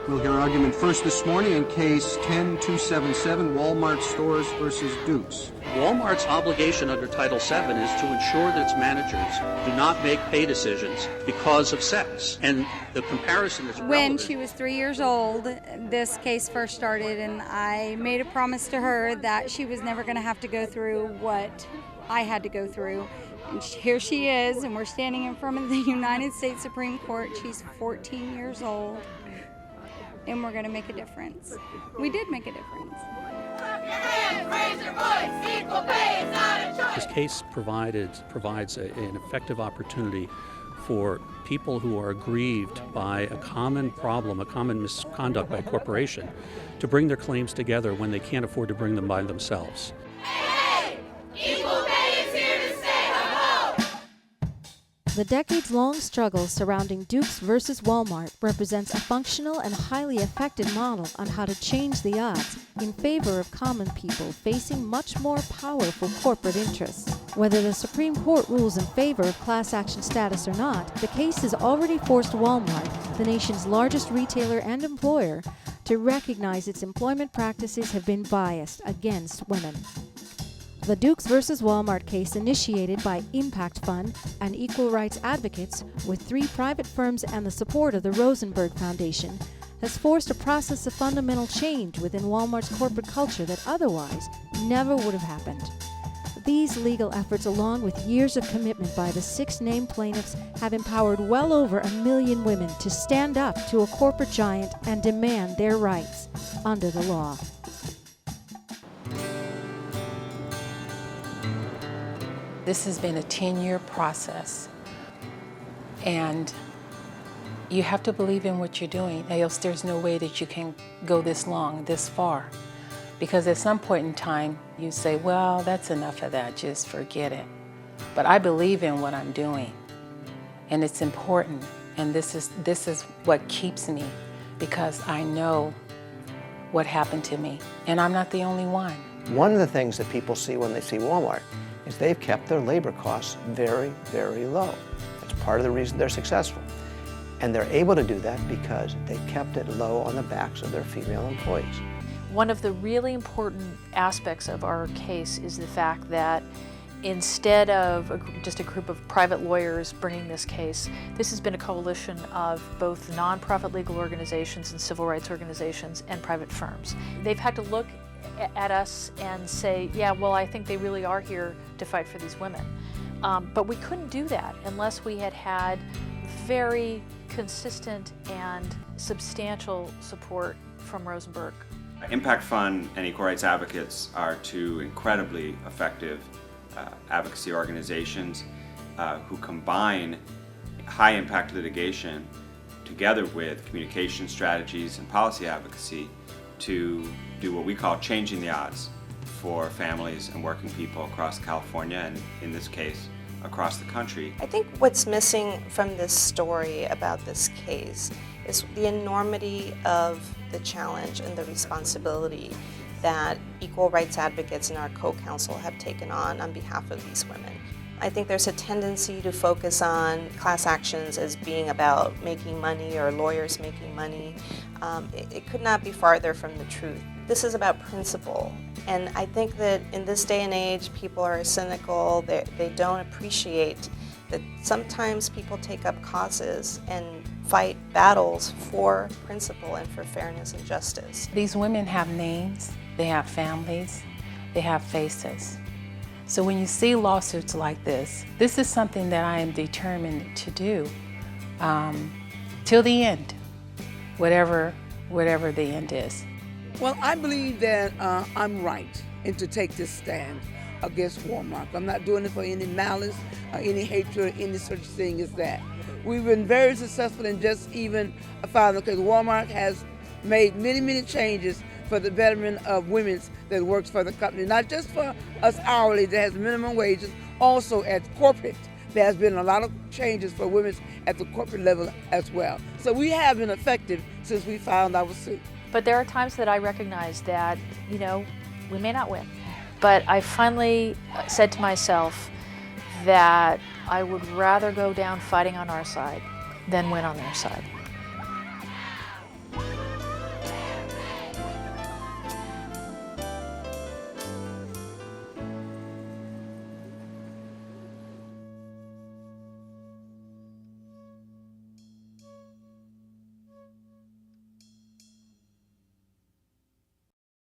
We'll hear argument first this morning in Case 10-277, Wal-Mart Stores versus Dukes. Wal-Mart's obligation under Title VII is to ensure that its managers do not make pay decisions because of sex. And the comparison is relevant. When she was 3 years old, this case first started, and I made a promise to her that she was never going to have to go through what I had to go through. And here she is, and we're standing in front of the United States Supreme Court. She's 14 years old, and we're going to make a difference. We did make a difference. This case provides an effective opportunity for people who are aggrieved by a common problem, a common misconduct by a corporation, to bring their claims together when they can't afford to bring them by themselves. Hey, equal pay is here to stay. The decades-long struggle surrounding Dukes versus Wal-Mart represents a functional and highly effective model on how to change the odds in favor of common people facing much more powerful corporate interests. Whether the Supreme Court rules in favor of class action status or not, the case has already forced Wal-Mart, the nation's largest retailer and employer, to recognize its employment practices have been biased against women. The Dukes versus Wal-Mart case, initiated by Impact Fund and equal rights advocates with 3 private firms and the support of the Rosenberg Foundation, has forced a process of fundamental change within Wal-Mart's corporate culture that otherwise never would have happened. These legal efforts, along with years of commitment by the 6 named plaintiffs, have empowered well over 1 million women to stand up to a corporate giant and demand their rights under the law. This has been a 10-year process, and you have to believe in what you're doing, else there's no way that you can go this long, this far. Because at some point in time, you say, well, that's enough of that, just forget it. But I believe in what I'm doing, and it's important, and this is what keeps me, because I know what happened to me, and I'm not the only one. One of the things that people see when they see Wal-Mart is they've kept their labor costs very, very low. That's part of the reason they're successful. And they're able to do that because they kept it low on the backs of their female employees. One of the really important aspects of our case is the fact that instead of just a group of private lawyers bringing this case, this has been a coalition of both nonprofit legal organizations and civil rights organizations and private firms. They've had to look at us and say, yeah, well, I think they really are here to fight for these women. But we couldn't do that unless we had had very consistent and substantial support from Rosenberg. Impact Fund and Equal Rights Advocates are 2 incredibly effective advocacy organizations who combine high-impact litigation together with communication strategies and policy advocacy to do what we call changing the odds for families and working people across California, and in this case, across the country. I think what's missing from this story about this case is the enormity of the challenge and the responsibility that equal rights advocates and our co-counsel have taken on behalf of these women. I think there's a tendency to focus on class actions as being about making money or lawyers making money. It could not be farther from the truth. This is about principle, and I think that in this day and age, people are cynical. They don't appreciate that sometimes people take up causes and fight battles for principle and for fairness and justice. These women have names, they have families, they have faces. So when you see lawsuits like this is something that I am determined to do till the end, whatever the end is. Well, I believe that I'm right in to take this stand against Wal-Mart. I'm not doing it for any malice, or any hatred, or any such thing as that. We've been very successful in just even filing, because Wal-Mart has made many, many changes for the betterment of women that works for the company, not just for us hourly that has minimum wages, also at corporate. There has been a lot of changes for women at the corporate level as well. So we have been effective since we filed our suit. But there are times that I recognize that, we may not win. But I finally said to myself that I would rather go down fighting on our side than win on their side.